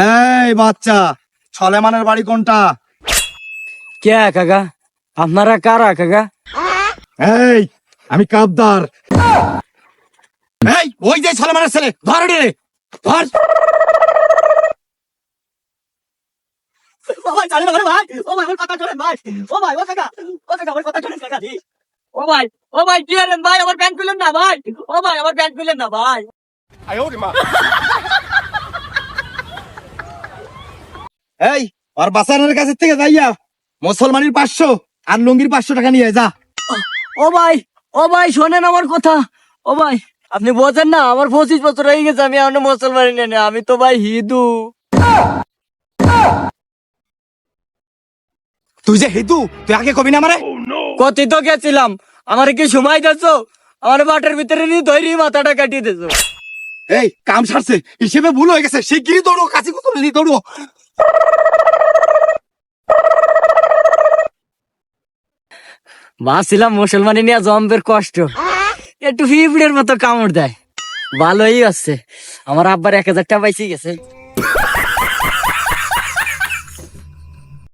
এই বাচ্চা, সলেমানের বাড়ি কোনটা? কে কাকা? আপনারা কারা কাকা? এই আমি কাবদার। এই ওই যে সলেমানের ছেলে, ধর রে, ধর। ও ভাই, জানি না ভাই। ও ভাই, আমার কথা শোনেন ভাই। ও ভাই, ও কাকা, আমার কথা শোনেন কাকা জি। ও ভাই, কি করেন ভাই? আমার প্যান্ট খুলেন না ভাই। ও ভাই, আমার প্যান্ট খুলেন না ভাই। এই আর বাসানের কাছে থেকে যাইয়া মুসলমানের 500 আর লুঙ্গির 500 টাকা নিয়ে যা। ও ভাই, শোনেন আমার কথা। ও ভাই, আপনি বোঝেন না, আমার 25 বছর হয়ে গেছে, আমি এখনো মুসলমান নেই, আমি তো ভাই হিন্দু। তুই যে হিন্দু, তুই আগে কবি না আমারে। কতি তো গেছিলাম, আমার কি সময় দিচ্ছ? আমার বাটের ভিতরে নিয়ে ধরি মাথাটা কাটিয়ে দিচ্ছ। এই কাম সারছে, হিসেবে ভুল হয়ে গেছে, শিগগিরই দৌড়ো, কাছে কত দৌড়ো। ভাবছিলাম মুসলমানি নিয়ে জম্বের কষ্ট, একটু ফিফড়ের মতো কামড় দেয়, ভালোই আছে। আমার আব্বার 1000 টাকা পাইছি গেছে।